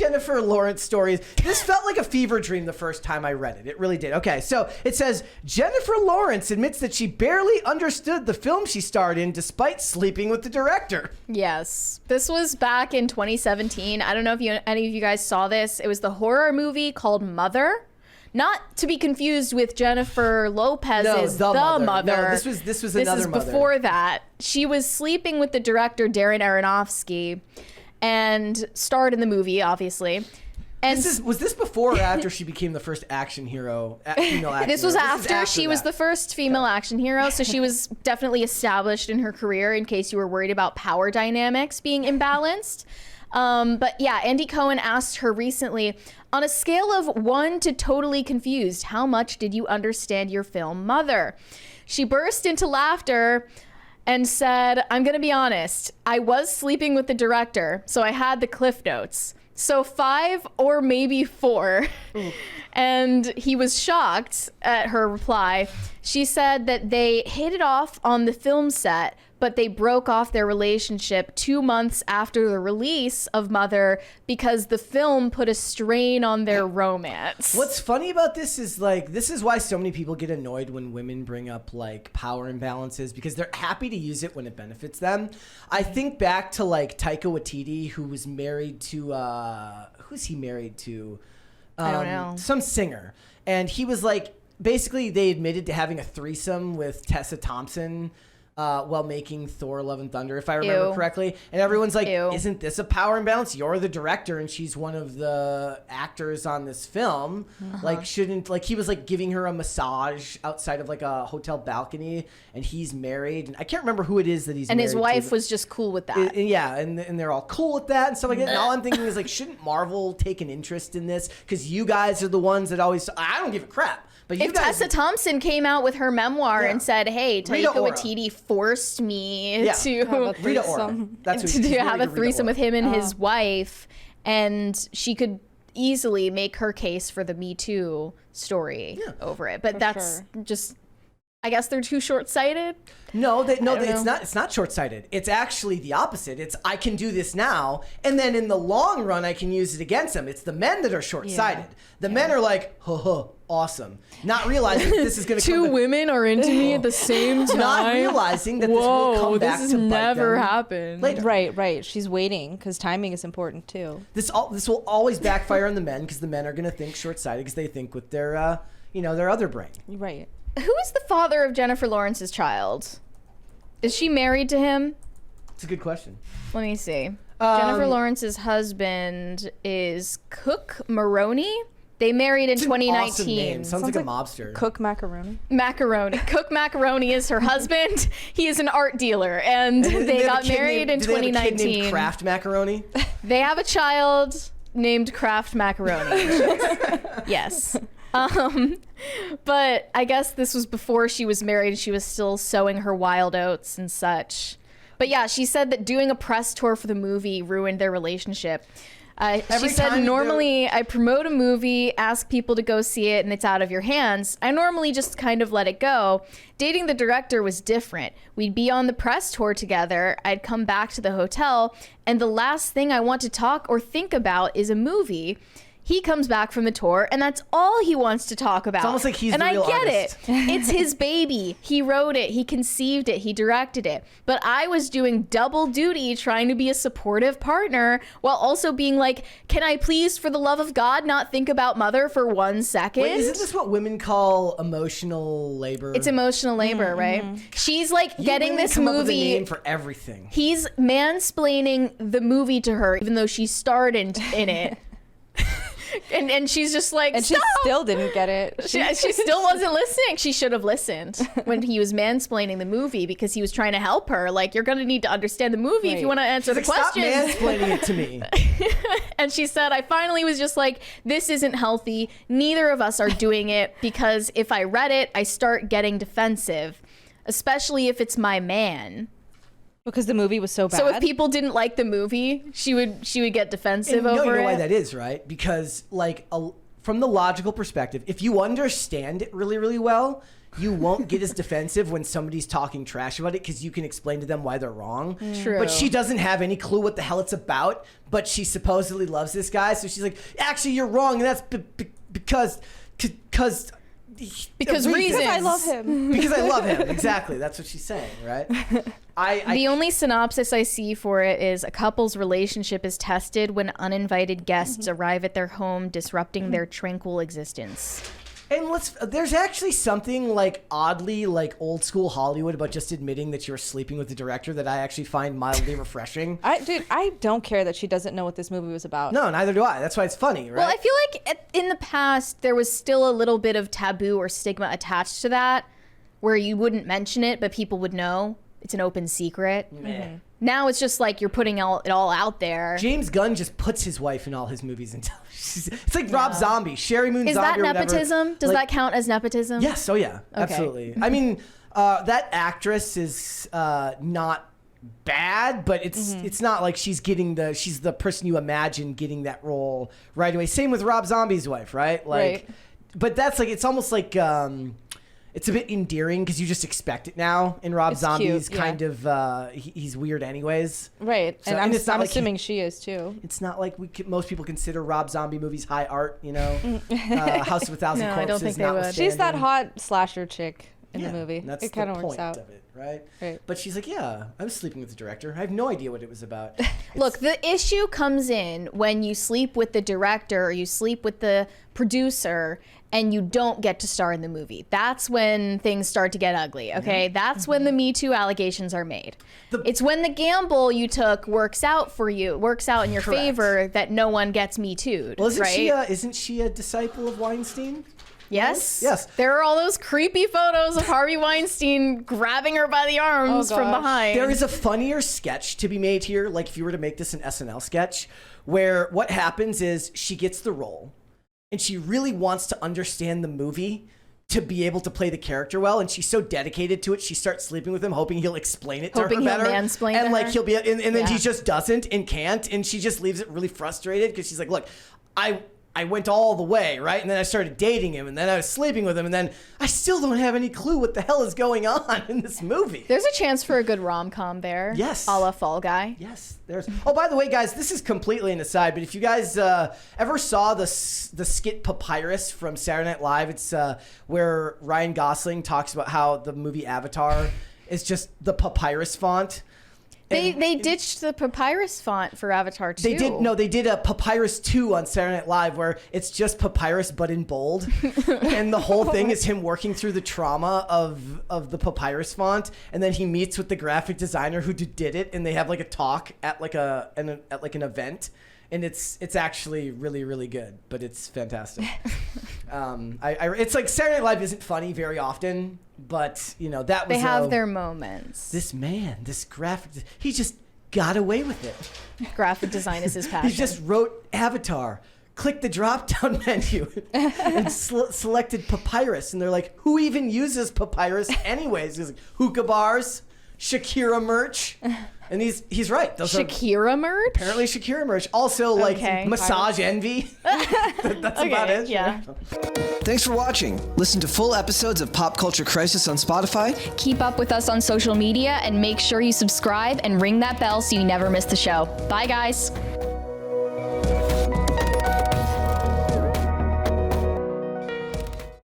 Jennifer Lawrence stories. This felt like a fever dream the first time I read it. It really did. Okay, so it says, Jennifer Lawrence admits that she barely understood the film she starred in despite sleeping with the director. Yes. This was back in 2017. I don't know if any of you guys saw this. It was the horror movie called Mother. Not to be confused with Jennifer Lopez's The Mother. No, this was another This is Mother. before that. She was sleeping with the director, Darren Aronofsky, and starred in the movie, obviously. And Was this before or after she became the first action hero, female action this hero? was after she was that. the first female action hero, so she was definitely established in her career in case you were worried about power dynamics being imbalanced. But yeah, Andy Cohen asked her recently, on a scale of 1 to totally confused, how much did you understand your film Mother? She burst into laughter and said, I'm going to be honest, I was sleeping with the director, so I had the cliff notes. So 5 or maybe 4. And he was shocked at her reply. She said that they hit it off on the film set, but they broke off their relationship 2 months after the release of Mother because the film put a strain on their romance. What's funny about this is, like, this is why so many people get annoyed when women bring up, like, power imbalances, because they're happy to use it when it benefits them. I think back to, like, Taika Waititi, who was married to, who's he married to? I don't know. Some singer. And he was, like, basically they admitted to having a threesome with Tessa Thompson while making Thor Love and Thunder, if I remember correctly. And everyone's like, isn't this a power imbalance? You're the director and she's one of the actors on this film. Like, shouldn't, like, he was like giving her a massage outside of like a hotel balcony, and he's married. And I can't remember who it is that he's married to. And his wife was just cool with that. And they're all cool with that and stuff like that. And all I'm thinking is, like, shouldn't Marvel take an interest in this? Because you guys are the ones that always, I don't give a crap. But if Tessa Thompson came out with her memoir and said, hey, Taika Waititi forced me to Rita Ora. That's to have a threesome with him and his wife, and she could easily make her case for the Me Too story over it. But that's just, I guess they're too short-sighted. No, it's not short-sighted. It's actually the opposite. It's, I can do this now, and then in the long run, I can use it against them. It's the men that are short-sighted. The men are like, awesome. Not realizing that this is going to come Two women are into me at the same time. Not realizing that this will come back this to has bite never them happened. later. Right. She's waiting because timing is important too. This will always backfire on the men, because the men are going to think short-sighted because they think with their, their other brain. Right. Who is the father of Jennifer Lawrence's child? Is she married to him? It's a good question. Let me see. Jennifer Lawrence's husband is Cook Maroney. They married in 2019. Awesome name. Sounds like a mobster. Cook macaroni. Macaroni. Cook Macaroni is her husband. He is an art dealer, and they got married in 2019. Do they have a kid named Kraft Macaroni? They have a child named Kraft Macaroni. Yes. But I guess this was before she was married. She was still sowing her wild oats and such. But yeah, she said that doing a press tour for the movie ruined their relationship. She said, normally I promote a movie, ask people to go see it, and it's out of your hands. I normally just kind of let it go. Dating the director was different. We'd be on the press tour together. I'd come back to the hotel, and the last thing I want to talk or think about is a movie. He comes back from the tour, and that's all he wants to talk about. It's almost like he's the real artist. And I artist. get it. It's his baby. He wrote it. He conceived it. He directed it. But I was doing double duty trying to be a supportive partner while also being like, can I please, for the love of God, not think about Mother for 1 second? Wait, isn't this what women call emotional labor? It's emotional labor, right? She's like getting this come up with a movie. name for everything. He's mansplaining the movie to her, even though she starred in it. And she's just like, and stop! she still didn't get it. She still wasn't listening. She should have listened when he was mansplaining the movie, because he was trying to help her. Like, you're going to need to understand the movie if you want to answer the questions. Stop mansplaining it to me. And she said, I finally was just like, this isn't healthy. Neither of us are doing it, because if I read it, I start getting defensive, especially if it's my man. Because the movie was so bad. So if people didn't like the movie, she would get defensive over it. You know why that is, right? Because, like, from the logical perspective, if you understand it really, really well, you won't get as defensive when somebody's talking trash about it because you can explain to them why they're wrong. True. But she doesn't have any clue what the hell it's about, but she supposedly loves this guy. So she's like, actually, you're wrong. And that's because reasons. Because I love him. Because I love him. Exactly. That's what she's saying, right? The only synopsis I see for it is a couple's relationship is tested when uninvited guests arrive at their home, disrupting their tranquil existence. And there's actually something like oddly like old school Hollywood about just admitting that you're sleeping with the director that I actually find mildly refreshing. I don't care that she doesn't know what this movie was about. No, neither do I. That's why it's funny, right? Well, I feel like in the past, there was still a little bit of taboo or stigma attached to that, where you wouldn't mention it, but people would know. It's an open secret. Mm-hmm. Now it's just like you're putting it all out there. James Gunn just puts his wife in all his movies and it's like Rob Zombie, Sherry Moon Is Zombie. that nepotism? Does that count as nepotism? Yes. Oh yeah. Okay. Absolutely. I mean, that actress is not bad, but it's not like she's the person you imagine getting that role right away. Same with Rob Zombie's wife, right? Like, Right. But that's like it's almost like. It's a bit endearing because you just expect it now. And Rob Zombie's cute, yeah. kind of he's weird anyways. Right. So, and and it's not I'm like assuming she is too. It's not like most people consider Rob Zombie movies high art, you know. House of a Thousand No, I Corpses. don't think they would. notwithstanding. She's that hot slasher chick in Yeah, the movie. That's It kind the of works point out. of it, right? Right. But she's like, yeah, I was sleeping with the director. I have no idea what it was about. Look, the issue comes in when you sleep with the director or you sleep with the producer and you don't get to star in the movie. That's when things start to get ugly, okay? That's when the Me Too allegations are made. It's when the gamble you took works out for you, works out in your Correct. favor that no one gets Me Too'd, Well, right? isn't she a disciple of Weinstein? Yes. Yes. There are all those creepy photos of Harvey Weinstein grabbing her by the arms Oh, from gosh. behind. There is a funnier sketch to be made here, like if you were to make this an SNL sketch, where what happens is she gets the role and she really wants to understand the movie to be able to play the character well, and she's so dedicated to it, she starts sleeping with him, hoping he'll explain it to Hoping her he'll better. mansplain and to like her. he'll be, and then Yeah. he just doesn't and can't, and she just leaves it really frustrated because she's like, look, I went all the way, right? And then I started dating him, and then I was sleeping with him, and then I still don't have any clue what the hell is going on in this movie. There's a chance for a good rom-com there. Yes. A la Fall Guy. Yes, there's. Oh, by the way, guys, this is completely an aside, but if you guys ever saw the skit Papyrus from Saturday Night Live, it's where Ryan Gosling talks about how the movie Avatar is just the papyrus font. They ditched the papyrus font for Avatar 2. They did a Papyrus 2 on Saturday Night Live where it's just Papyrus but in bold. And the whole thing is him working through the trauma of the Papyrus font, and then he meets with the graphic designer who did it, and they have like a talk at like an event. And it's actually really, really good, but it's fantastic. It's like Saturday Night Live isn't funny very often, but you know that was. They have their moments. This man, this graphic, he just got away with it. Graphic design is his passion. He just wrote Avatar, clicked the drop-down menu, and selected Papyrus, and they're like, "Who even uses Papyrus anyways?" He's like, "Hookah bars, Shakira merch." And he's right. Those Shakira merch? Apparently Shakira merch. Also, like, Okay. massage envy. That's about it. Yeah. Thanks for watching. Listen to full episodes of Pop Culture Crisis on Spotify. Keep up with us on social media and make sure you subscribe and ring that bell so you never miss the show. Bye, guys.